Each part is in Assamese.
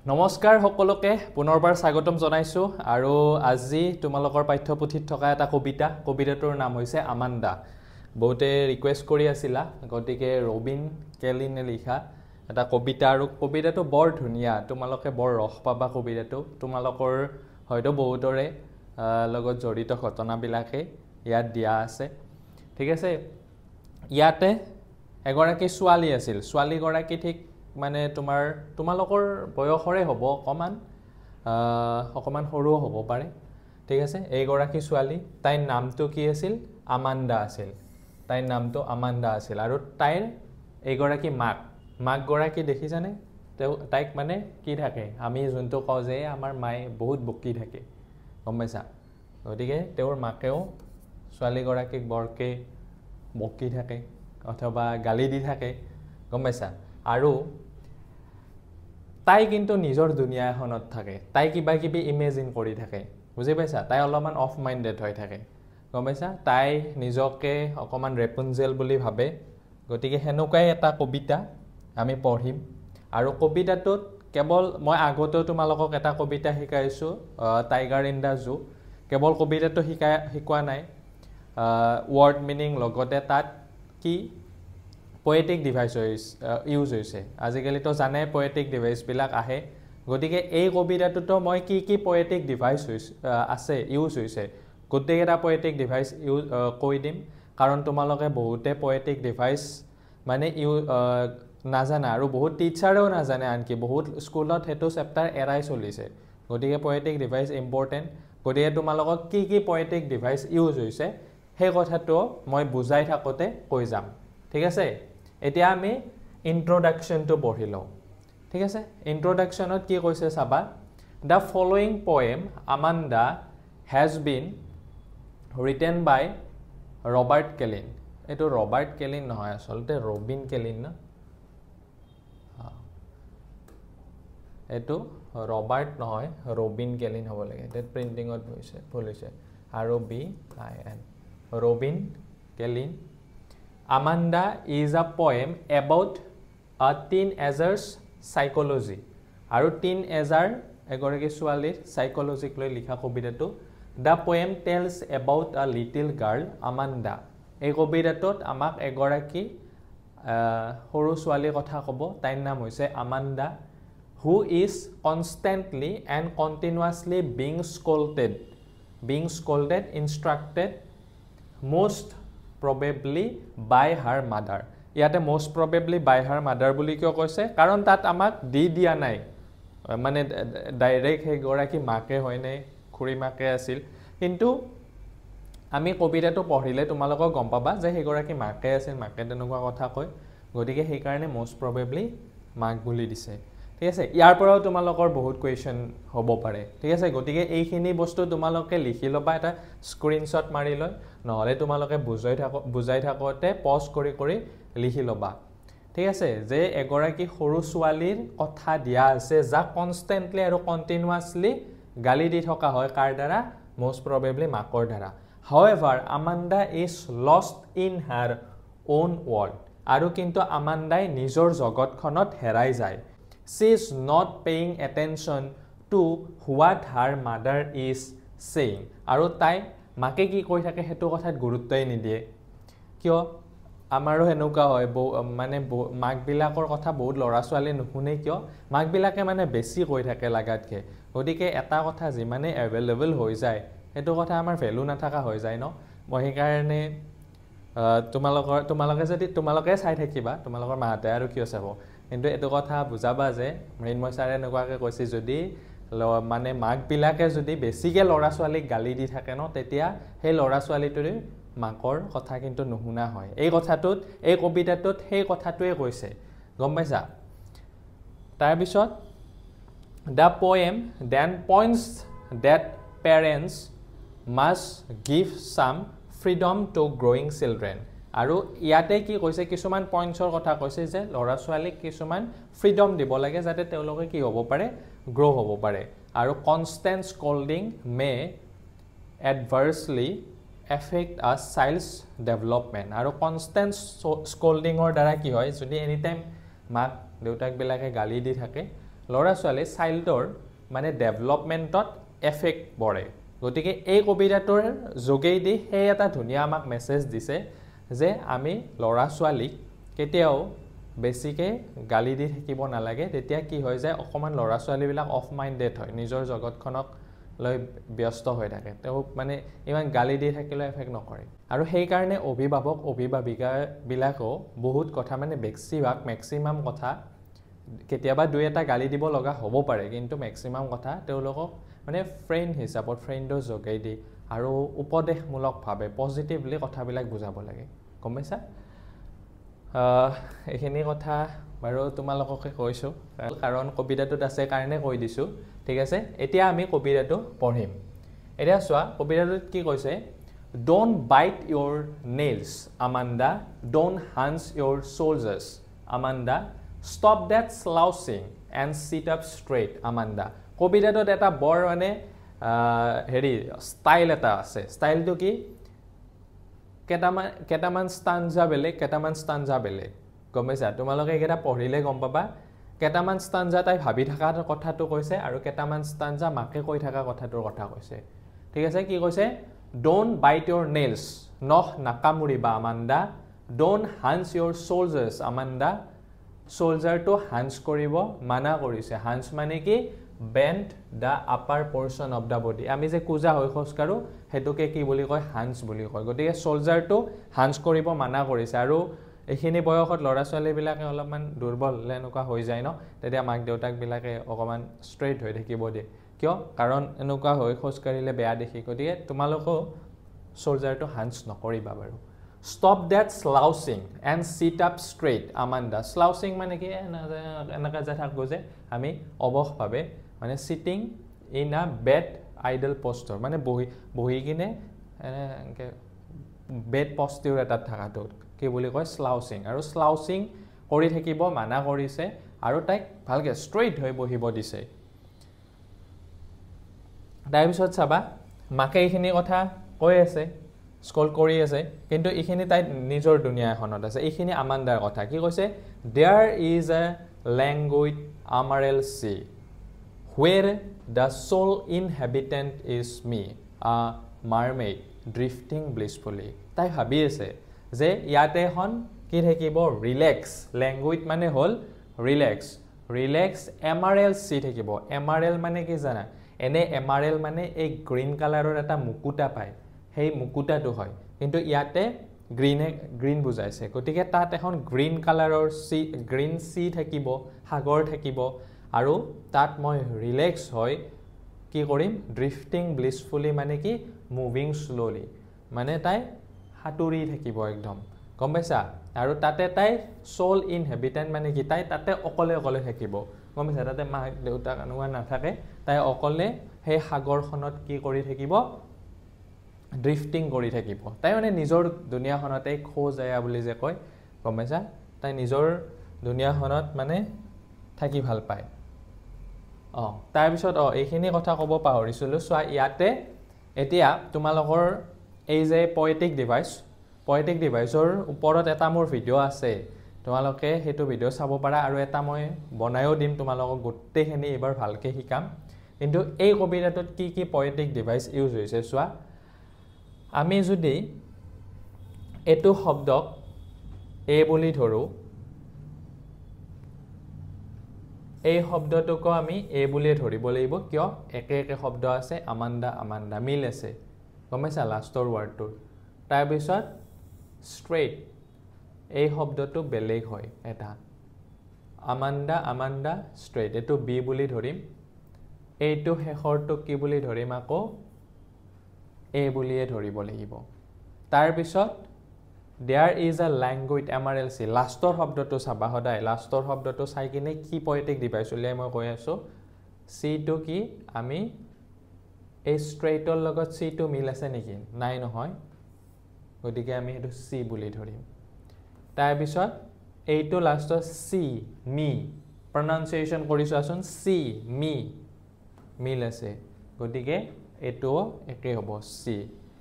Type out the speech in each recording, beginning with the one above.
নমস্কাৰ সকলোকে পুনৰবাৰ স্বাগতম জনাইছো আৰু আজি তোমালোকৰ পাঠ্যপুথিত থকা এটা কবিতাটোৰ নাম হৈছে আমাণ্ডা বহুতে ৰিকুৱেষ্ট কৰি আছিলা গতিকে ৰবিন কেলিনে লিখা এটা কবিতা আৰু কবিতাটো বৰ ধুনীয়া তোমালোকে বৰ ৰস পাবা কবিতাটো তোমালোকৰ হয়তো বহুতৰে লগত জড়িত ঘটনাবিলাকে ইয়াত দিয়া আছে ঠিক আছে ইয়াতে এগৰাকী ছোৱালী আছিল ছোৱালীগৰাকী ঠিক মানে তোমালোকৰ বয়সৰে হ'ব অকমান সৰু হ'ব পাৰে ঠিক আছে এই গৰাকী ছোৱালী তাইৰ নামটো কি আছিল আমাণ্ডা আছিল তাইৰ নামটো আমাণ্ডা আছিল আৰু তাইৰ এই গৰাকী মাক গৰাকী দেখিছানে তাইক মানে কি থাকে আমি যোনটো কওঁ যে আমাৰ মায়ে বহুত বকি থাকে গম পাইছা গতিকে তেওঁৰ মাকেও ছোৱালী গৰাকীক বৰকে বকি থাকে অথবা গালি দি থাকে গম পাইছা আৰু তাই কিন্তু নিজৰ দুনিয়া এখনত থাকে তাই কিবা কিবি ইমেজিন কৰি থাকে বুজি পাইছা তাই অলপমান অফ মাইণ্ডেড হৈ থাকে গম পাইছা তাই নিজকে অকমান ৰেপুঞ্জেল বুলি ভাবে গতিকে হেনুকাই এটা কবিতা আমি পঢ়িম আৰু কবিতাটোত কেৱল মই আগতেও তোমালোকক এটা কবিতা শিকাইছো টাইগাৰ ইন দা জু কেৱল কবিতাটো শিকোৱা নাই ৱৰ্ড মিনিং লগতে তাত কি poetic device use হৈছে আজিকালি তো জানে poetic device বিলাক আহে গতিকে এই কবিতাটোতো মই কি poetic device আছে ইউজ হৈছে গোটেইটা poetic device কৈ দিম কাৰণ তোমালোকে বহুতে poetic device মানে নাজানা আৰু বহুত টিচাৰেও নাজানে আনকি বহুত স্কুলত হেতু চেপ্টাৰ এৰাই চলিছে গতিকে poetic device ইম্পৰ্টেন্ট গতিকে তোমালোকক কি poetic device ইউজ হৈছে সেই কথাটো মই বুজাই থাকোতে কৈ যাম ঠিক আছে এতিয়া আমি ইন্ট্ৰোডাকশনটো পঢ়ি লওঁ ঠিক আছে ইন্ট্ৰোডাকশনত কি কৈছে চাবা The following poem Amanda has been written by Robert Kellin এটো ৰবাৰ্ট কেলিন নহয় আসলতে ৰবিন কেলিন না এটো ৰবাৰ্ট নহয় ৰবিন কেলিন হ'ব লাগে এটা প্ৰিন্টিংত ভুল হৈছে ROBIN Robin Klein Amanda is a poem about a teenager's psychology. আৰু teenager এগৰাকী ছোৱালীৰ psychology লৈ লিখা কবিতাটো The poem tells about a little girl Amanda. এই কবিতাটোত আমাক এগৰাকী সৰু ছোৱালীৰ কথা ক'ব তাইৰ নাম হৈছে Amanda who is constantly and continuously being scolded instructed most probably by her mother ইয়াতে most probably by her mother বুলি কিয় কৈছে কাৰণ তাত আমাক দিয়া নাই মানে ডাইৰেক্ট হে গৰাকী মাকে হয় নাই খুৰী মাকে আছিল কিন্তু আমি কবিতাটো পঢ়িলে তোমালোকক গম পাবা যে হে গৰাকী মাকে আছিল মাকে তেনেকুৱা কথা কয় গতিকে সেই কাৰণে most probably মাক বুলি দিছে ঠিক আছে ইয়াৰ পৰাও তোমালোকৰ বহুত কোৱেশ্চন হ'ব পাৰে ঠিক আছে গতিকে এইখিনি বস্তু তোমালোকে লিখি লবা এটা স্ক্ৰিনশ্বট মাৰি লয় নহলে তোমালোকে বুজাই থাকোতে পজ কৰি লিখি লবা ঠিক আছে যে এগৰাকী সৰু ছোৱালীৰ কথা দিয়া আছে যা কনস্ট্যান্টলি আৰু কন্টিনিউয়াসলি গালি দি থকা হয় কাৰ দ্বাৰা most probably মাকৰ দ্বাৰা however Amanda is lost in her own world আৰু কিন্তু আমাণ্ডাই নিজৰ জগতখনত হেৰাই যায় She is not paying attention to what her mother is saying. আৰু তাই মাকে কি কৈ থাকে হেতু কথাত গুৰুত্বই নিদিয়ে কিয় আমাৰো হেনুকা হয় মানে মাক বিলাকৰ কথা বহুত লৰা ছোৱালী নুশুনে কিয় মাক বিলাকে মানে বেছি কৈ থাকে লাগাতকে গতিকে এটা কথা যিমানে এভেইলেবল হৈ যায় হেতু কথা আমাৰ ভ্যালু নাথাকা হৈ যায় ন মই সেই কাৰণে তোমালোকে চাই থাকিবা তোমালোকৰ মাতে আৰু কিয় চাব কিন্তু এটো কথা বুজাবা যে মৃন্ময় ছাৰে নকুৱাকে কৈছে যদি মানে মাক বিলাকে যদি বেছিকে লৰা ছোৱালীক গালি দি থাকে ন তেতিয়া সেই লৰা ছোৱালীটোৰ মাকৰ কথা কিন্তু নুশুনা হয় এই কথাটোত এই কবিতাটোত সেই কথাটোৱে কৈছে গম পাইছা তাৰ পিছত The poem then points that parents must give some freedom to growing children আৰু ইয়াতে কি কৈছে কিছুমান পইণ্টছৰ কথা কৈছে যে লৰা ছোৱালীক কিছুমান ফ্ৰীডম দিব লাগে যাতে তেওঁলোকে কি হ'ব পাৰে গ্ৰো হ'ব পাৰে আৰু constant scolding may adversely affect a child's development আৰু কনস্ট্যান্ট স্কল্ডিংৰ দ্বাৰা কি হয় যদি এনি টাইম মাক দেউতাক বিলাকে গালি দি থাকে ল'ৰা ছোৱালী চাইল্ডৰ মানে ডেভেলপমেণ্টত এফেক্ট পৰে গতিকে এই কবিতাটোৰ যোগেদি সেই এটা ধুনীয়া আমাক মেছেজ দিছে যে আমি ল'ৰা ছোৱালীক কেতিয়াও বেছিকৈ গালি দি থাকিব নালাগে তেতিয়া কি হৈ যায় অকণমান ল'ৰা ছোৱালীবিলাক অফ মাইণ্ডেড হয় নিজৰ জগতখনক লৈ ব্যস্ত হৈ থাকে তেওঁ মানে ইমান গালি দি থাকিলে এফেক্ট নকৰে আৰু সেইকাৰণে অভিভাৱক অভিভাৱিকাবিলাকেও বহুত কথা মানে বেছিভাগ মেক্সিমাম কথা কেতিয়াবা দুই এটা গালি দিব লগা হ'ব পাৰে কিন্তু মেক্সিমাম কথা তেওঁলোকক মানে ফ্ৰেণ্ড হিচাপত ফ্ৰেণ্ডৰ যোগেদি আৰু উপদেশমূলকভাৱে পজিটিভলি কথাবিলাক বুজাব লাগে গম পাইছা এইখিনি কথা বাৰু তোমালোককে কৈছোঁ কাৰণ কবিতাটোত আছে কাৰণে কৈ দিছোঁ ঠিক আছে এতিয়া আমি কবিতাটো পঢ়িম এতিয়া চোৱা কবিতাটোত কি কৈছে don't bite your nails Amanda don't hunch your shoulders Amanda stop that slouching and sit up straight Amanda কবিতাটোত এটা বৰ মানে হেৰি ষ্টাইল এটা আছে ষ্টাইলটো কি কেইটামান ষ্টাঞ্জা বেলেগ গম পাইছা তোমালোকে এইকেইটা পঢ়িলে গম পাবা কেইটামান ষ্টাঞ্জা তাই ভাবি থকা কথাটো কৈছে আৰু কেইটামান ষ্টাঞ্জা মাকে কৈ থকা কথাটোৰ কথা কৈছে ঠিক আছে কি কৈছে ডোন্ট বাইট ইউৰ নেইলছ নখ নাকামুৰিবা Amanda don't hunch your shoulders Amanda শোল্ডাৰটো হান্স কৰিব মানা কৰিছে হান্স মানে কি bend the upper portion of the body আমি যে কোজা হৈ খোজকাঢ়োঁ সেইটোকে কি বুলি কয় হান্স বুলি কয় গতিকে শোল্ডাৰটো হান্স কৰিব মানা কৰিছে আৰু এইখিনি বয়সত ল'ৰা ছোৱালীবিলাকে অলপমান দুৰ্বল এনেকুৱা হৈ যায় ন তেতিয়া মাক দেউতাকবিলাকে অকণমান ষ্ট্ৰেইট হৈ থাকিব দিয়ে কিয় কাৰণ এনেকুৱা হৈ খোজকাঢ়িলে বেয়া দেখি গতিকে তোমালোকেও শোল্ডাৰটো হান্স নকৰিবা বাৰু stop that slouching and sit up straight Amanda slouching মানে কি এনেকৈ যে থাকোঁ যে আমি অৱসভাৱে মানে sitting in a bad idle posture মানে বহি কিনে এনেকৈ বেড পষ্টিউৰ এটাত থকাটো কি বুলি কয় স্লাউচিং আৰু স্লাউচিং কৰি থাকিব মানা কৰিছে আৰু তাইক ভালকৈ ষ্ট্ৰেইট হৈ বহিব দিছে তাৰপিছত চাবা মাকে এইখিনি কথা কৈ আছে স্কল কৰি আছে কিন্তু এইখিনি তাই নিজৰ দুনিয়া এখনত আছে এইখিনি আমাণ্ডাৰ কথা কি কৈছে there is a languid emerald sea where the sole inhabitant is me a mermaid ড্ৰিফটিং ব্লিছফুলি তাই ভাবি আছে যে ইয়াতে এখন কি থাকিব ৰিলেক্স লেংগুইড মানে হ'ল ৰিলেক্স এমাৰেল চি থাকিব এমাৰেল মানে কি জানা এনে এমাৰেল মানে এই গ্ৰীণ কালাৰৰ এটা মুকুতা পায় সেই মুকুতাটো হয় কিন্তু ইয়াতে গ্ৰীণ বুজাইছে গতিকে তাত এখন গ্ৰীণ কালাৰৰ গ্ৰীণ চি থাকিব সাগৰ থাকিব আৰু তাত মই ৰিলেক্স হৈ কি কৰিম ড্ৰিফটিং ব্লিছফুলি মানে কি মুভিং শ্ল'লি মানে তাই সাঁতুৰি থাকিব একদম গম পাইছা আৰু তাতে তাই সোল ইনহেবিটেণ্ট মানে কি তাই তাতে অকলে থাকিব গম পাইছা তাতে মাক দেউতাক এনেকুৱা নাথাকে তাই অকলে সেই সাগৰখনত কি কৰি থাকিব ড্ৰিফটিং কৰি থাকিব তাই মানে নিজৰ দুনিয়াখনতে খোজ আয়া বুলি যে কয় গম পাইছা তাই নিজৰ দুনিয়াখনত মানে থাকি ভাল পায় তাৰপিছত এইখিনি কথা ক'ব পাহৰিছিলোঁ চোৱা ইয়াতে এতিয়া তোমালোকৰ এই যে পয়েটিক ডিভাইচৰ ওপৰত এটা মোৰ ভিডিঅ' আছে তোমালোকে সেইটো ভিডিঅ' চাব পাৰা আৰু এটা মই বনায়ো দিম তোমালোকক গোটেইখিনি এইবাৰ ভালকৈ শিকাম কিন্তু এই কবিতাটোত কি পয়েটিক ডিভাইচ ইউজ হৈছে চোৱা আমি যদি এইটো শব্দক এ বুলি ধৰোঁ এই শব্দটোকো আমি এ বুলিয়ে ধৰিব লাগিব কিয় একে শব্দ আছে আমাণ্ডা মিল আছে গম পাইছা লাষ্টৰ ৱাৰ্ডটোৰ তাৰপিছত ষ্ট্ৰেইট এই শব্দটো বেলেগ হয় এটা আমাণ্ডা ষ্ট্ৰেইট এইটো বি বুলি ধৰিম এইটো শেষৰটোক কি বুলি ধৰিম আকৌ এ বুলিয়ে ধৰিব লাগিব তাৰপিছত দেয়াৰ ইজ এ লেংগুইড এমাৰেল চি লাষ্টৰ শব্দটো চাবা সদায় লাষ্টৰ শব্দটো চাই কিনে কি পয়েটিক ডিভাইচ উলিয়াই মই কৈ আছোঁ চিটো কি আমি এই ষ্ট্ৰেইটৰ লগত চিটো মিল আছে নেকি নাই নহয় গতিকে আমি সেইটো চি বুলি ধৰিম তাৰপিছত এইটো লাষ্টৰ চি মি প্ৰনাউন্সিয়েশ্যন কৰি চোৱাচোন চি মি মিল আছে গতিকে এইটোও একে হ'ব চি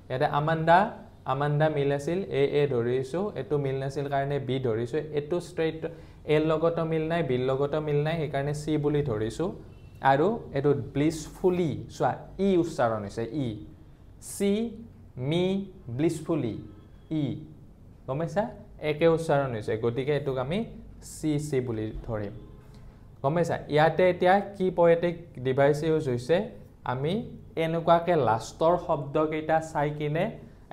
ইয়াতে আমাণ্ডা মিল আছিল এ ধৰিছোঁ এইটো মিল নাছিল কাৰণে বি ধৰিছোঁ এইটো ষ্ট্ৰেইট এৰ লগতো মিল নাই বিৰ লগতো মিল নাই সেইকাৰণে চি বুলি ধৰিছোঁ আৰু এইটো ব্লিছফুলি চোৱা ই উচ্চাৰণ হৈছে ই চি মি ব্লিছফুলি ই গম পাইছা একে উচ্চাৰণ হৈছে গতিকে এইটোক আমি চি চি বুলি ধৰিম গম পাইছা ইয়াতে এতিয়া কি পয়েটিক ডিভাইচ ইউজ হৈছে আমি এনেকুৱাকে লাষ্টৰ শব্দকেইটা চাই কিনে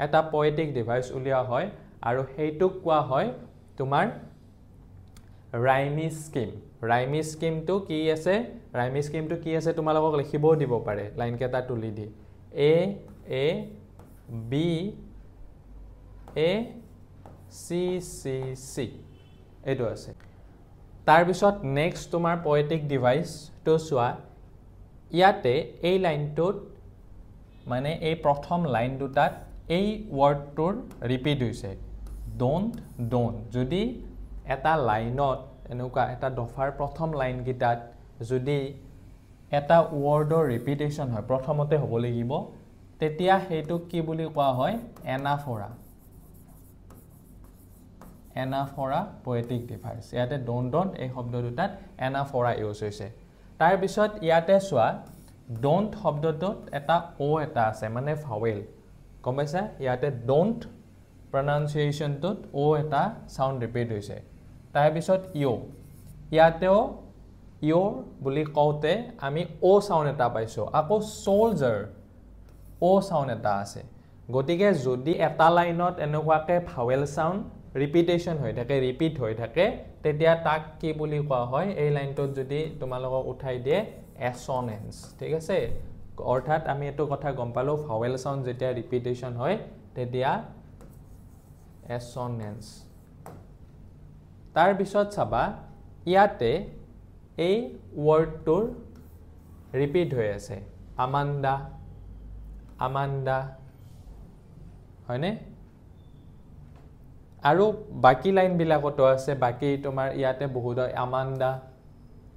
এটা পয়েটিক ডিভাইচ উলিওৱা হয় আৰু সেইটোক কোৱা হয় তোমাৰ ৰাইমি স্কিমটো কি আছে তোমালোকক লিখিবও দিব পাৰে লাইন কেইটা তুলি দি A B A C C C এইটো আছে তাৰ পিছত নেক্সট তোমাৰ পয়েটিক ডিভাইচটো চোৱা ইয়াতে এই লাইনটোত মানে এই প্ৰথম লাইন দুটাত এই ওয়াৰ্ডটোৰ ৰিপিট হৈছে ডোন্ট যদি এটা লাইনত এনেকুৱা এটা দফাৰ প্ৰথম লাইন গিটাত যদি এটা ওয়াৰ্ডৰ ৰিপিটেশন হয় প্ৰথমতে হ'ব লাগিব তেতিয়া হেতু কি বুলি কোৱা হয় এনাফৰা পয়েটিক ডিভাইচ ইয়াতে ডোন্ট এই শব্দ দুটাত এনাফৰা ইউজ হৈছে তাৰ পিছত ইয়াতে চোৱা ডোন্ট শব্দটোত এটা ও এটা আছে মানে ভাৱেল গম পাইছা ইয়াতে ডোন্ট pronunciationটোত ও এটা সাউন্ড ৰিপিট হৈছে তাৰ পিছত ইয়াতেও ইয়োৰ বুলি কওঁতে আমি ও সাউন্ড এটা পাইছো আকৌ সোলজাৰ ও সাউন্ড এটা আছে গতিকে যদি এটা লাইনত এনেকুৱাকে ভাৱেল সাউন্ড ৰিপিটেশন হৈ থাকে ৰিপিট হৈ থাকে তেতিয়া তাক কি বুলি কোৱা হয় এই লাইনটোত যদি তোমালোকক উঠাই দিয়ে এছনেন্স ঠিক আছে অৰ্থাৎ আমি এটো কথা গম পালো ভাৱেল সাউন্ড যেতিয়া ৰিপিটেশন হয় তেতিয়া এছনেন্স তাৰ পিছত চাবা ইয়াতে এই ওয়াৰ্ডটোৰ ৰিপিট হৈ আছে আমান্ডা হয়নে আৰু বাকি লাইন বিলাকতো আছে বাকি তোমাৰ ইয়াতে বহুত আমান্ডা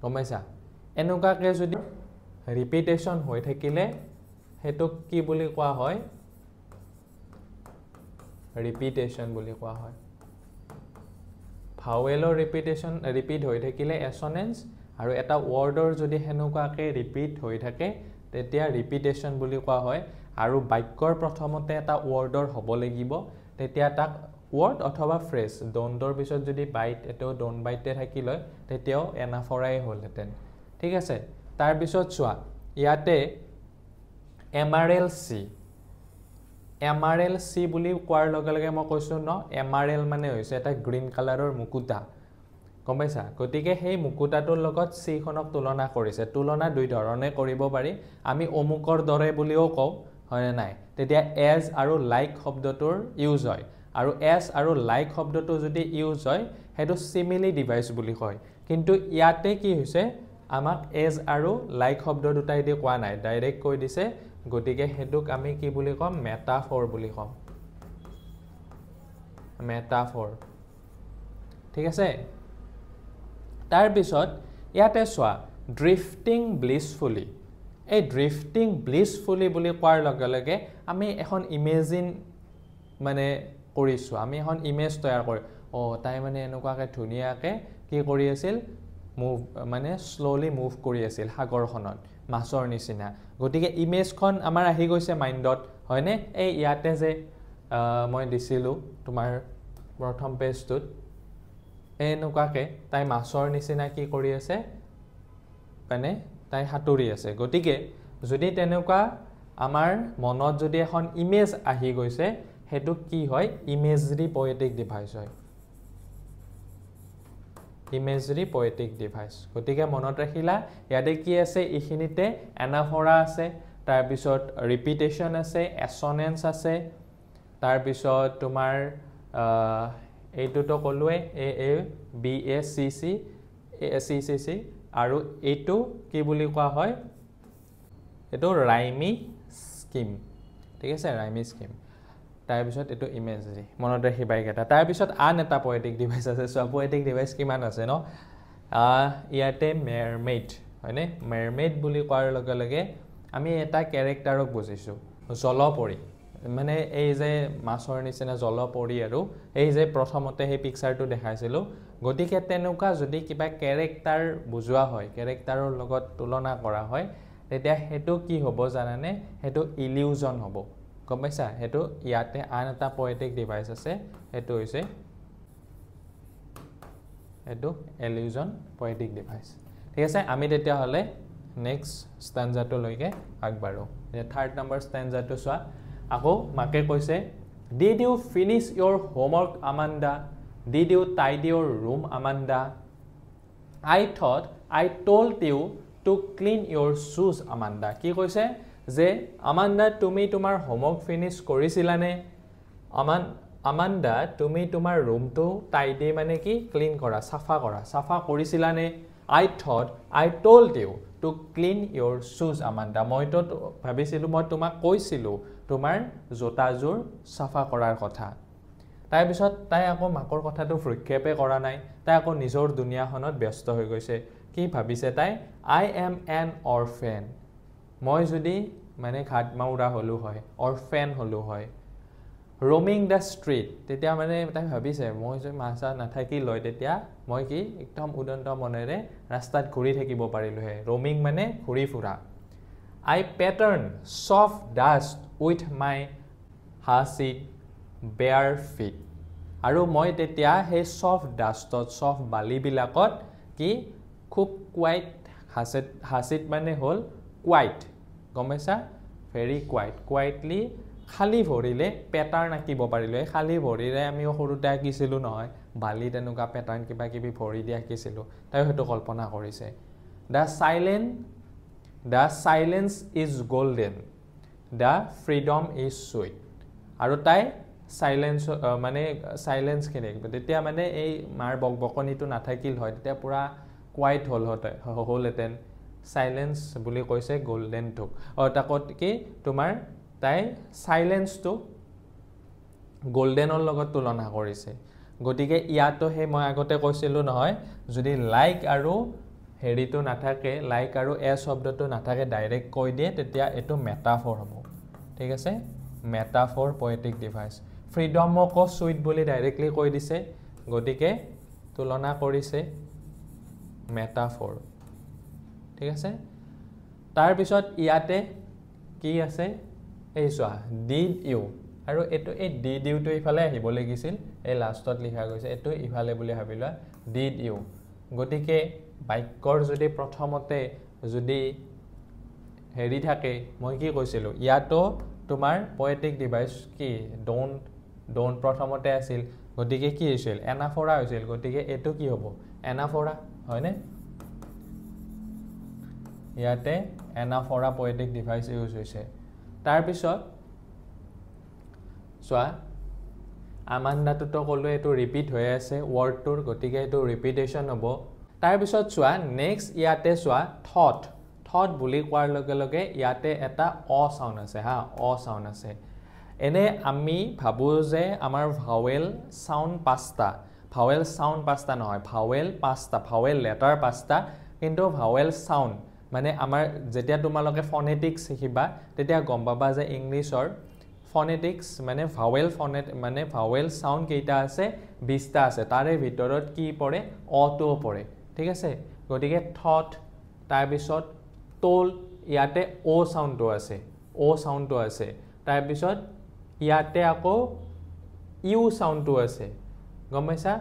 গমাইছা এনেকুৱাকে যদি ৰিপিটেশন হৈ থাকিলে হেতু কি বুলি কোৱা হয় ৰিপিটেশন বুলি কোৱা হয় ভাৱেলৰ ৰিপিটেশন ৰিপিট হৈ থাকিলে এছনেন্স আৰু এটা ওয়াৰ্ডৰ যদি হেনুকাকে ৰিপিট হৈ থাকে তেতিয়া ৰিপিটেশন বুলি কোৱা হয় আৰু বাক্যৰ প্ৰথমতে এটা ওয়াৰ্ডৰ হ'ব লাগিব তেতিয়া তাক ওয়াৰ্ড অথবা ফ্ৰেজ ডন্টৰ পিছত যদি বাইট এটো ডন্ট বাইটে থাকিলে তেতিয়াও এনাফৰাই হ'লহেতেন ঠিক আছে তাৰ পিছত চোৱা ইয়াতে এমআৰএল সি বুলি কোৱাৰ লগে লগে মই কৈছো ন এমআৰএল মানে হৈছে এটা গ্ৰীন কালাৰৰ মুকুতা গম পাইছা গতিকে সেই মুকুতাটোৰ লগত সি খনক তুলনা কৰিছে তুলনা দুই ধৰণে কৰিব পাৰি আমি অমুকৰ দৰে বুলিও কওঁ হয় নাই তেতিয়া এজ আৰু লাইক শব্দটোৰ ইউজ হয় আৰু এজ আৰু লাইক শব্দটো যদি ইউজ হয় হেতু সিমিলি ডিভাইস বুলি কয় কিন্তু ইয়াতে কি হৈছে আমাক এজ আৰু লাইক শব্দ দুটাই দি কোৱা নাই ডাইৰেক্ট কৈ দিছে গতিকে হেতুক আমি কি বুলি কম মেটাফৰ বুলি কম মেটাফৰ ঠিক আছে তাৰ পিছত ইয়াতে চোৱা ড্ৰিফটিং ব্লিছফুলি এই ড্ৰিফটিং ব্লিছফুলি বুলি কোৱাৰ লগে লগে আমি এখন ইমেজিন মানে কৰিছো আমি এখন ইমেজ তৈয়াৰ কৰি তাই মানে এনেকুৱাকে ধুনিয়াকে কি কৰি আছিল মুভ মানে স্লোলি মুভ কৰি আছিল সাগৰখনত মাছৰ নিচিনা গতিকে ইমেজখন আমাৰ আহি গৈছে মাইন্ডত হয়নে এই ইয়াতে যে মই দিছিলো তোমাৰ প্ৰথম পেজটোত এনেকুৱাকে তাই মাছৰ নিচিনা কি কৰি আছে মানে তাই হাতুৰি আছে গতিকে যদি তেনেকুৱা আমাৰ মনত যদি এখন ইমেজ আহি গৈছে হেতু কি হয় ইমেজৰি পয়েটিক ডিভাইস হয় ইমেজৰি পয়েটিক ডিভাইস গতিকে মনত ৰাখিলা ইয়াতে কি আছে ইখিনিতে এনাফৰা আছে তাৰ পিছত ৰিপিটেশন আছে এছনেন্স আছে তাৰ পিছত তোমাৰ এইটোটো কলুৱে A B A C C আৰু এইটো কি বুলি কোৱা হয় এটো ৰাইমি স্কিম ঠিক আছে ৰাইমি স্কিম তাৰ পিছত এটো ইমেজৰি মনত ৰাখিবা এটা তাৰ পিছত আন এটা পয়েটিক ডিভাইস আছে সো পয়েটিক ডিভাইস কিমান আছে ন ইয়াতে মেৰমেইড হয়নে মেৰমেইড বুলি কোৱাৰ লগে লগে আমি এটা ক্যাৰেক্টাৰক বুজিছো জলপৰী মানে এই যে মাছৰ নিচিনা জলপৰি আৰু এই যে প্ৰথমতে সেই পিকচাৰটো দেখাইছিলোঁ গতিকে তেনেকুৱা যদি কিবা কেৰেক্টাৰ বুজোৱা হয় কেৰেক্টাৰৰ লগত তুলনা কৰা হয় তেতিয়া হেতু কি হ'ব জানানে হেতু ইলিউজন হ'ব গম পাইছা হেতু ইয়াতে আন এটা পয়েটিক ডিভাইস আছে হেতু হৈছে হেতু ইলিউজন পয়েটিক ডিভাইস ঠিক আছে আমি তেতিয়া হলে নেক্সট স্ট্যান্জাটো লৈকে আগবাঢ়ো থাৰ্ড নম্বৰ স্ট্যান্জাটো চোৱা আকৌ মাকে কৈছে Did you finish your homework Amanda Did you tidy your room Amanda I thought I told you to clean your shoes Amanda কি কৈছে যে Amanda তুমি তোমাৰ হোমৱৰ্ক ফিনিশ কৰিছিলানে Amanda তুমি তোমাৰ ৰুমটো টাইডি মানে কি ক্লিন কৰা সাফা কৰিছিলানে I thought I told you to clean your shoes Amanda মইতো ভাবিছিলো মই তোমাক কৈছিলো তোমাৰ জোতাজোৰ সাফা কৰাৰ কথা তাই পিছত তাই আকৌ মাকৰ কথাটো ফ্ৰক্ষেপে কৰা নাই তাই আকৌ নিজৰ দুনিয়াখনত ব্যস্ত হৈ গৈছে কি ভাবিছে তাই I am an orphan মই যদি মানে ঘাট মাউৰা হলো হয় orphan হলো হয় roaming the street তেতিয়া মানে তাই ভাবিছে মই যে মাছা নাথাকি লয় তেতিয়া মই কি একদম উদন্ত মনেৰে ৰাস্তাত ঘূৰি থাকিব পাৰিলো হে roaming মানে ঘূৰি ফুৰা I pattern soft dust with my husky bare feet আৰু মই তেতিয়া হে soft dustত soft বালি বিলাকত কি খুব quiet হাসিত মানে হল quiet গমেছা very quietly খালি ভৰিলে প্যাটাৰ্ন আঁকিব পাৰিলে খালি ভৰিৰে আমি সৰুতে আঁকিছিলো নহয় বালি তেনেকুৱা প্যাটাৰ্ন কিবা কিবি ভৰি দি আঁকিছিলো তাই হেতু কল্পনা কৰিছে The silence is golden The freedom is sweet আৰু তাই সাইলেন্স মানে সাইলেন্স কিনে তেতিয়া মানে এই মাৰ বকবকনিটো নাথাকিল হয় তেতিয়া পুৰা কোৱাইট হলহেতেন সাইলেন্স বুলি কৈছে গোল্ডেন টুক তাকত কি তোমাৰ তাই সাইলেন্সটো গোল্ডেনৰ লগত তুলনা কৰিছে গতিকে ইয়াতো হে মই আগতে কৈছিলো নহয় যদি লাইক আৰু হেৰিটো নাথাকে লাইক আৰু এ শব্দটো নাথাকে ডাইৰেক্ট কৈ দিয়ে তেতিয়া এটো মেটাফৰ হ'ব ঠিক আছে মেটাফৰ পয়েটিক ডিভাইস ফ্ৰীডমক সুইট বুলি ডাইৰেক্টলি কৈ দিছে গতিকে তুলনা কৰিছে মেটাফৰ ঠিক আছে তাৰ পিছত ইয়াতে কি আছে এই চোৱা did you আৰু এটো এই did you টো ইফালে আহিব লাগিছিল এই লাষ্টত লিখা গৈছে এটো ইফালে বুলি ভাবিলা did you গতিকে বাক্যৰ যদি প্ৰথমতে যদি হেৰি থাকে মই কি কৈছিলো ইয়াতো তোমাৰ পয়েটিক ডিভাইস কি don't প্ৰথমতে আছিল গতিকে কি হৈছিল এনাফৰা হৈছিল গতিকে এটো কি হ'ব এনাফৰা হয়নে ইয়াতে এনাফৰা পয়েটিক ডিভাইস ইউজ হৈছে তাৰ পিছত সোয়া আমান্দাটো কলো এটো ৰিপিট হৈ আছে ওয়াৰ্ডটোৰ গতিকে এটো ৰিপিটেশন হ'ব তাৰ পিছত সোয়া নেক্সট ইয়াতে সোয়া থট বুলি কোৱাৰ লগে লগে ইয়াতে এটা অ সাউন্ড আছে হা অ সাউন্ড আছে এনে আমি ভাবো যে আমাৰ ভাৱেল সাউন্ড পাঁচটা নহয় ভাৱেল পাঁচটা ভাৱেল লেটাৰ পাঁচটা কিন্তু ভাৱেল সাউন্ড মানে আমাৰ যেতিয়া তোমালোকে ফনেটিক্স শিকিবা তেতিয়া গম পাবা যে ইংলিশৰ ফনেটিক্স মানে ভাৱেল সাউন্ড কেইটা আছে 20টা আছে তাৰে ভিতৰত কি পৰে অটো পৰে ঠিক আছে গতিকে থট তাৰ পিছত টোল ইয়াতে ও সাউন্ডটো আছে তাৰ পিছত ইয়াতে আকৌ ইউ সাউন্ডটো আছে গম পাইছা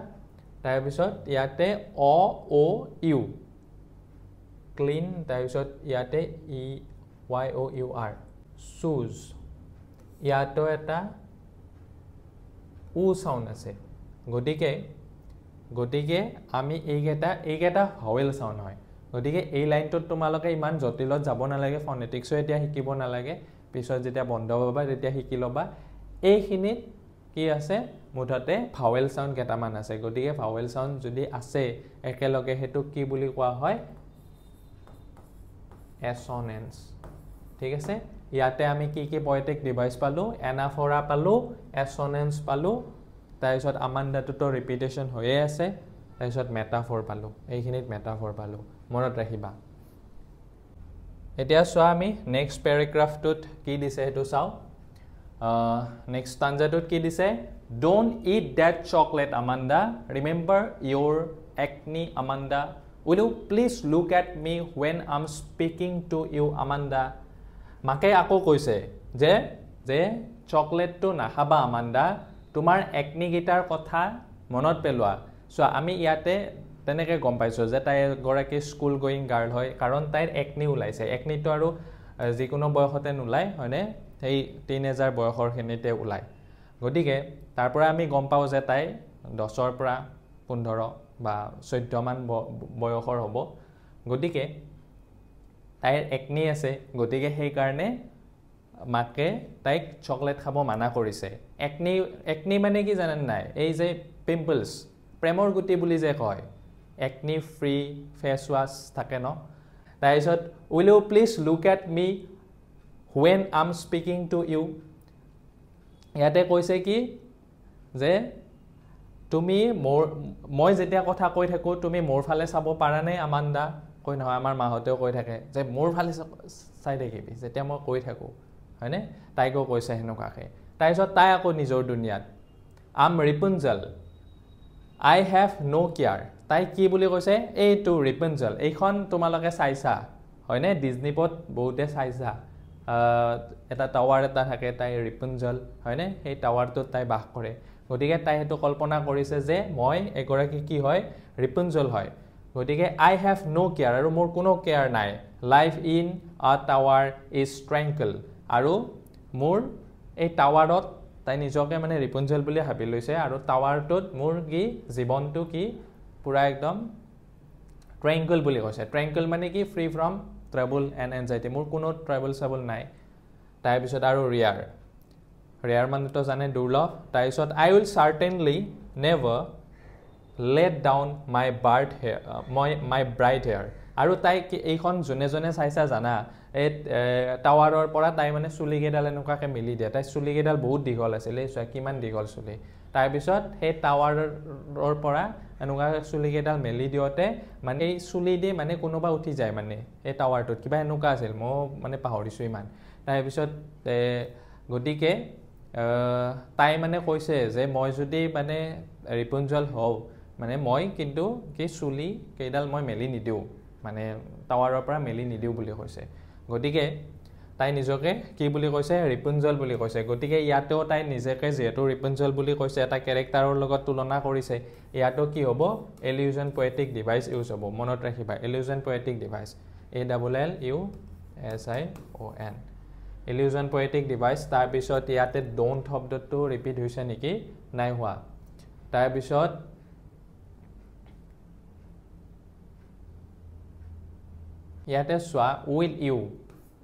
তাৰ পিছত ইয়াতে অ ইউ ক্লিন তাৰ পিছত ইয়াতে ই y o u r shoes ইয়াতো এটা উ সাউন্ড আছে গতিকে আমি এইকেটা ভাৱেল সাউন্ড হয় গতিকে এই লাইনটোত তোমালোকে ইমান জটিলত যাব নালাগে ফনেটিক্সও এতিয়া শিকিব নালাগে পিছত যেতিয়া বন্ধ পাবা তেতিয়া শিকি লবা এইখিনিত কি আছে মুঠতে ভাৱেল সাউন্ড কেটামান আছে গতিকে ভাৱেল সাউন্ড যদি আছে একেলগে হেতু কি বুলি কোৱা হয় এছনেন্স ঠিক আছে ইয়াতে আমি কি পয়েটিক ডিভাইস পালো এনাফৰা পালো এছনেন্স পালো তাৰপিছত আমান্দাটো ৰিপিটেশন হৈয়ে আছে তাৰপিছত মেটাফৰ পালো এইখিনিত মেটাফৰ পালো মনত ৰাখিবা এতিয়া চোৱা আমি নেক্সট প্যাৰাগ্ৰাফটোত কি দিছে হেতু চাও নেক্সট stanzaটোত কি দিছে don't eat that chocolate Amanda remember your acne Amanda will you please look at me when I'm speaking to you Amanda মাকে আকৌ কৈছে যে যে চকলেটটো নাখাবা আমান্দা তোমাৰ একনি গিটাৰ কথা মনত পেলোৱা সো আমি ইয়াতে তেনেকে গম পাইছো যে তাই গৰাকী স্কুল গোইং গাৰ্ল হয় কাৰণ তাইৰ একনি ওলাইছে একনিটো আৰু যিকোনো বয়সতে নোলাই হয়নে এই টিনেজাৰ বয়সৰ খিনিতে ওলাই গতিকে তাৰ পৰা আমি গম পাও যে তাই 10 ৰ পৰা 15 বা 14 মান বয়সৰ হ'ব গতিকে তাইৰ একনি আছে গতিকে সেই কাৰণে মাকে তাইক চকলেট খাব মানা কৰিছে একনি মানে কি জানেন নাই এই যে পিম্পলছ প্ৰেমৰ গুটি বুলি যে কয় একনি ফ্ৰী ফেস ওয়াশ থাকে ন তাইছত will you please look at me when I'm speaking to you ইয়াতে কৈছে কি যে তুমি মই যেতিয়া কথা কৈ থাকো তুমি মোৰ ফালে চাব পাৰা নাই আমান্দা কৈ নহয় আমাৰ মাহতেও কৈ থাকে যে মোৰ ফালে চাই দেখিবি যেতিয়া মই কৈ থাকো হয়নে তাইকো কৈছে হেনকাকে তাইছত তাই আকৌ নিজৰ দুনিয়াত I'm Rapunzel I have no care তাই কি বুলি কৈছে এইটো Rapunzel এইখন তোমালোকে চাইছা হয়নে ডিজনিপত বহুতে চাইছা এটা টাৱাৰ এটা থাকে তাই Rapunzel হয়নে সেই টাৱাৰটোত তাই বাস কৰে গতিকে তাই হেতু কল্পনা কৰিছে যে মই এগৰাকী কি হয় Rapunzel হয় গতিকে I have no care আৰু মোৰ কোনো কেয়াৰ নাই life in a tower is tranquil আৰু মোৰ এই টাৱাৰত তাই নিজকে মানে Rapunzel বুলি ভাবি লৈছে আৰু টাৱাৰটোত মোৰ কি জীৱনটো কি পুৰা একদম tranquil বুলি কৈছে tranquil মানে কি free from trouble and anxiety মোৰ কোনো trouble নাই তাৰ পিছত আৰু rare মানে তো জানে দুৰ্লভ তাৰ পিছত I will certainly never let down my bright hair আৰু তাই এইখন জনে জনে চাইছা জানা এই টাৱাৰৰ পৰা তাই মানে চুলি গেডাল এনেকুৱাকে মিলি দিয়ে তাই চুলি গেডাল বহুত দীঘল আছিল এই কিমান দীঘল চুলি তাৰ পিছত সেই টাৱাৰৰ পৰা এনেকুৱা চুলি গেডাল মেলি দিওতে মানে এই চুলি দি মানে কোনোবা উঠি যায় মানে এই টাৱাৰটোত কিবা এনেকুৱা আছিল মই মানে পাহৰিছো ইমান তাৰ পিছত গটিকে তাই মানে কৈছে যে মই যদি মানে Rapunzel হও মানে মই কিন্তু কি চুলি কেইডাল মই মেলি নিদিও মানে টাৱাৰৰ পৰা মেলি নিদিও বুলি কৈছে গটিকে তাই নিজকে কি বুলি কৈছে Rapunzel বুলি কৈছে গটিকে ইয়াতেও তাই নিজকে যেহেতু Rapunzel বুলি কৈছে এটা ক্যাৰেক্টাৰৰ লগত তুলনা কৰিছে ইয়াতো কি হ'ব illusion poetic device ইউজ হ'ব মনত ৰাখিবা illusion poetic device ALLUSION illusion poetic device তাৰ পিছত ইয়াতে don't শব্দটো ৰিপিট হৈছে নেকি নাই হোৱা তাৰ পিছত ইয়াতে সোৱা will you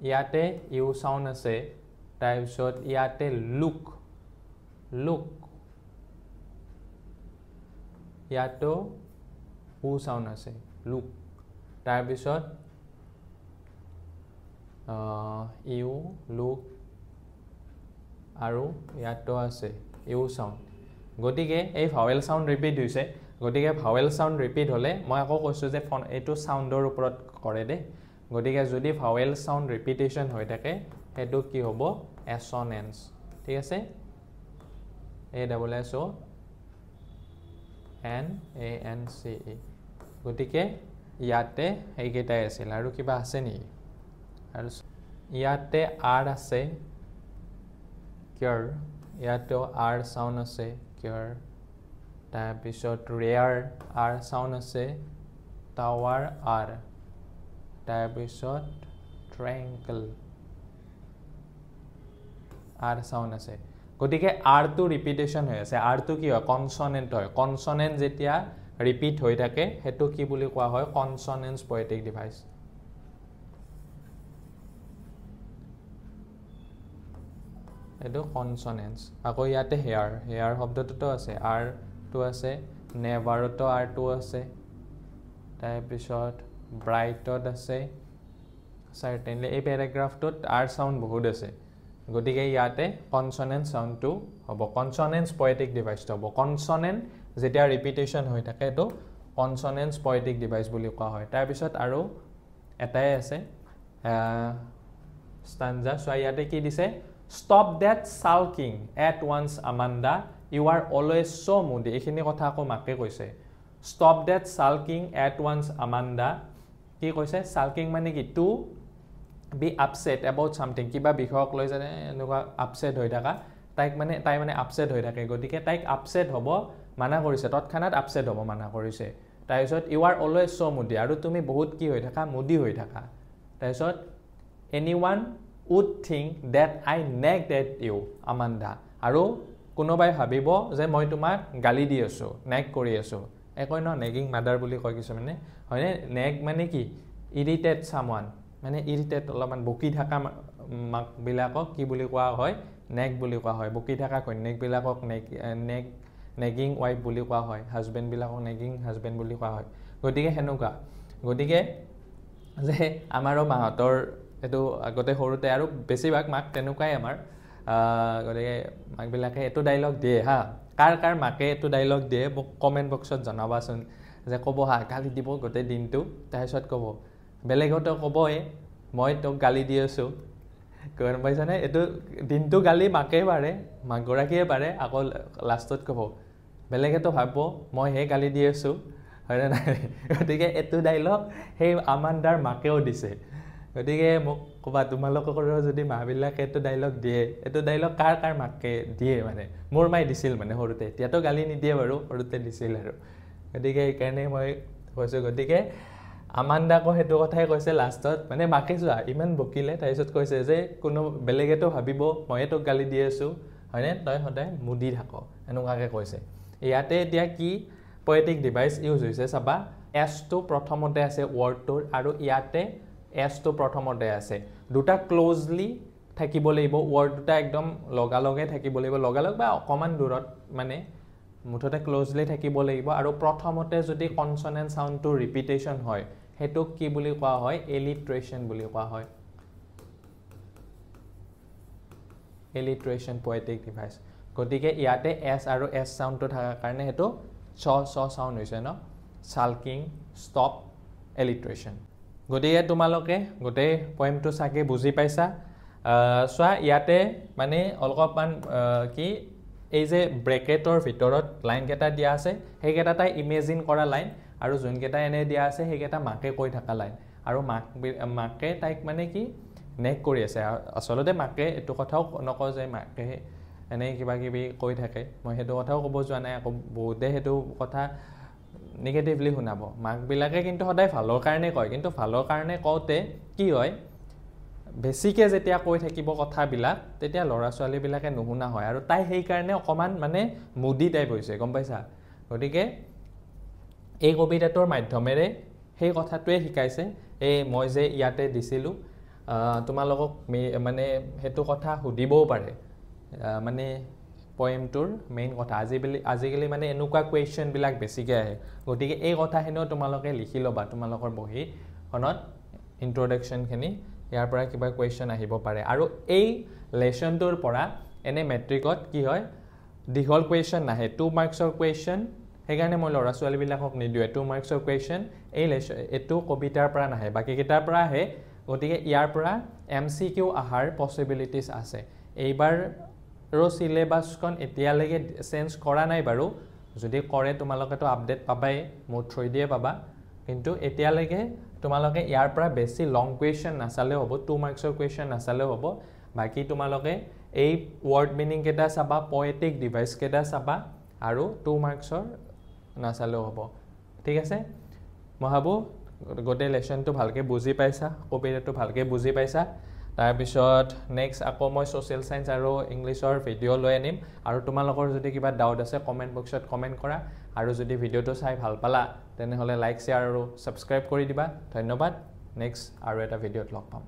ইয়াতে you sound আছে তাৰ পিছত ইয়াতে look ইয়াতো who sound আছে look তাৰ পিছত you look আৰু ইয়াতো আছে you sound গটিকে এই vowel sound ৰিপিট হৈছে গটিকে vowel sound ৰিপিট হলে মই আকৌ কৈছো যে এটো সাউন্ডৰ ওপৰত কৰে দে গটিকে যদি vowel sound repetition হৈ থাকে হেতু কি হ'ব assonance ঠিক আছে ASSONANCE গটিকে ইয়াতে এই কেইটাই আছিল আৰু কিবা আছে নি আৰু ইয়াতে r আছে care ইয়াতে r sound আছে care তাৰ পিছত rare r sound আছে tower r তাৰ পিছত tranquil r sound আছে গটিকে r টো ৰিপিটেশন হৈ আছে r টো কি হয় কনসনেন্ট হয় কনসনেন্ট যেতিয়া ৰিপিট হৈ থাকে হেতু কি বুলি কোৱা হয় কনসনেন্স পোয়েটিক ডিভাইস এটো কনসনেন্স আকৌ ইয়াতে হেয়াৰ শব্দটো আছে r টো আছে নেভাৰটো r টো আছে তাৰ পিছত ব্ৰাইটত আছে certainly এই প্যাৰাগ্ৰাফটোত r সাউন্ড বহুত আছে গটিকে ইয়াতে কনসনেন্ট সাউন্ডটো হ'ব কনসনেন্স পোয়েটিক ডিভাইস হ'ব কনসনেন্ট যেতিয়া ৰিপিটেশন হৈ থাকে তো কনসনেন্স পোয়েটিক ডিভাইস বুলি কোৱা হয় তাৰ পিছত আৰু এটাই আছে স্টানজা সো ইয়াতে কি দিছে stop that sulking at once Amanda you are always so moody এইখিনি কথা আকৌ মাকে কৈছে stop that sulking at once Amanda কি কৈছে sulking মানে কি to be upset about something কিবা বিষয়ক লৈ জানে এনেকুৱা আপসেট হৈ থাকা তাই মানে আপসেট হৈ থাকে গতিকে তাইক আপসেট হ'ব মানা কৰিছে তৎক্ষণাত আপসেট হ'ব মানা কৰিছে তাৰপিছত you are always so moody আৰু তুমি বহুত কি হৈ থাকা মুডি হৈ থাকা তাৰপিছত anyone would think that I nagged at you Amanda আৰু কোনোবাই ভাবিব যে মই তোমাক গালি দি আছো নেগ কৰি আছো একoi ন নেগিং মাদাৰ বুলি কয় কিছু মানে হয়নে নেগ মানে কি ইৰিটেট সামওয়ান মানে ইৰিটেট অলপমান বকি থাকা মাক বিলাকক কি বুলি কোৱা হয় নেগ বুলি কোৱা হয় বকি থাকা কন্যাক বিলাকক নেগিং ওয়াইফ বুলি কোৱা হয় হাজবেন্ড বিলাকক নেগিং হাজবেন্ড বুলি কোৱা হয় গতিকে হেনুকা গতিকে যে আমাৰো মাহতৰ এটো আগতে সৰুতে আৰু বেছিভাগ মাক তেনুকাই আমাৰ গতিকে মাক বিলাকে এটো ডায়লগ দিয়ে হা কাৰ মাকে এটো ডায়লগ দিয়ে কমেন্ট বক্সত জনাবাচোন যে কব হা গালি দিব গতে দিনটো তাৰপিছত কব বেলেগটো কবই মই তোক গালি দি আছো কোন পাইছানে এটো দিনটো গালি মাকে পাৰে মাক গৰাকীয়ে পাৰে আকৌ লাষ্টত কব বেলেগটো ভাবব মই হে গালি দি আছো হয়নে নাই গতিকে এটো ডায়লগ হে আমান্দাৰ মাকেও দিছে গতিকে মোক কবা তোমালোকৰ যদি মাবিলাকে এটো ডায়লগ দিয়ে এটো ডায়লগ কাৰ মাকে দিয়ে মানে মোৰ মাই দিছিল মানে সৰুতে এতিয়াতো গালি নিদিয়ে বাৰু সৰুতে দিছিল আৰু গতিকে এই কাৰণে মই কৈছো গতিকে আমান্দাকো হেতু কথাই কৈছে লাষ্টত মানে মাকে যোৱা ইমান বকিলে তাৰপিছত কৈছে যে কোনো বেলেগেটো ভাবিব মই তোক গালি দি আছো হয়নে তই সদায় মুডি থাক এনেকুৱাকে কৈছে ইয়াতে এতিয়া কি poetic device ইউজ হৈছে চাবা s টো প্ৰথমতে আছে ওয়াৰ্ডটোৰ আৰু ইয়াতে s টো প্ৰথমতে আছে দুটা ক্লোজলি থাকিব লাগিব ওয়াৰ্ড দুটা একদম লগালগে থাকিব লাগিব লগালগ বা অকমান দূৰত মানে মুঠতে ক্লোজলি থাকিব লাগিব আৰু প্ৰথমতে যদি কনসনেন্ট সাউন্ডটো ৰিপিটেশন হয় হেতু কি বুলি কোৱা হয় এলিট্ৰেশন বুলি কোৱা হয় এলিট্ৰেশন poetic device গতিকে ইয়াতে s আৰু s সাউন্ডটো থাকাৰ কাৰণে হেতু চ সাউন্ড হৈছে ন সালকিং ষ্টপ এলিট্ৰেশন গতিকে তোমালোকে গোটেই পয়েমটো সাকে বুজি পাইছা সোয়া ইয়াতে মানে অলপমান কি এই যে ব্ৰেকেটৰ ভিতৰত লাইন কেটা দিয়া আছে হেকেটা তাই ইমেজিন কৰা লাইন আৰু যোন কেটা এনে দিয়া আছে হেকেটা মাকে কৈ থাকা লাইন আৰু মাকে তাইক মানে কি নেক কৰি আছে আসলতে মাকে এটো কথাও নকয় যে মাকে এনে কিবা কিবি কৈ থাকে মই হেতু কথাও কব যোৱা নাই আকৌ বহুতে হেতু কথা নেগেটিভলি শুনাব মাক বিলাকে কিন্তু সদায় ভালৰ কাৰণে কয় কিন্তু ভালৰ কাৰণে কওতে কি হয় বেছিকে যেতিয়া কৈ থাকিব কথা বিলাক তেতিয়া লৰা ছোৱালী বিলাকে নুহুনা হয় আৰু তাই হেই কাৰণে অকমান মানে মুডি টাইপ হৈছে গম পাইছা গতিকে এই কবিতাটোৰ মাধ্যমেৰে হেই কথাটোৱে শিকাইছে এই মই যে ইয়াতে দিছিলো তোমালোকক মানে হেতু কথা সুধিবও পাৰে মানে poemটোৰ মেইন কথা আজিকালি মানে এনেকুৱা কোৱেশ্চন বিলাক বেছিকে আহে গতিকে এই কথা হেনো তোমালোকে লিখি লবা তোমালোকৰ বহি খনত ইন্ট্ৰোডাকচন খিনি ইয়াৰ পৰা কিবা কোৱেশ্চন আহিব পাৰে আৰু এই লেসনটোৰ পৰা এনে মেট্ৰিকত কি হয় দীঘল কোৱেশ্চন নাহে 2 মাৰ্কছৰ কোৱেশ্চন হেকাৰণে মই লৰা ছোৱালী বিলাকক নিদিয়ে 2 মাৰ্কছৰ কোৱেশ্চন এই এটো কবিতাৰ পৰা নাহে বাকি কিটাৰ পৰা আহে গতিকে ইয়াৰ পৰা এমসিকিউ আহাৰ পসিবিলিটিজ আছে এইবাৰ ৰ সিলেবাসখন এতিয়ালৈকে চেঞ্জ কৰা নাই বাৰু যদি কৰে তোমালোকেটো আপডেট পাবাই মোৰ থ্ৰই দিয়ে পাবা কিন্তু এতিয়ালৈকে তোমালোকে ইয়াৰ পৰা বেছি লং কোৱেশ্চন নাচালে হ'ব 2 মাৰ্কছৰ কোৱেশ্চন নাচালে হ'ব বাকি তোমালোকে এই ওয়াৰ্ড মিনিং কেটা চাবা poetic device কেটা চাবা আৰু 2 মাৰ্কছৰ নাচালে হ'ব ঠিক আছে মই ভাবো গোটে লেসনটো ভালকে বুজি পাইছা কবিতাটো ভালকে বুজি পাইছা তাৰ পিছত নেক্সট আকৌ মই সোশ্যাল সায়েন্স আৰু ইংলিশৰ ভিডিও লৈ আনিম আৰু তোমালোকৰ যদি কিবা ডাউট আছে কমেন্ট বক্সত কমেন্ট কৰা আৰু যদি ভিডিওটো চাই ভাল পালা তেনে হলে লাইক শেয়াৰ আৰু সাবস্ক্ৰাইব কৰি দিবা ধন্যবাদ নেক্সট আৰু এটা ভিডিওত লগ পাম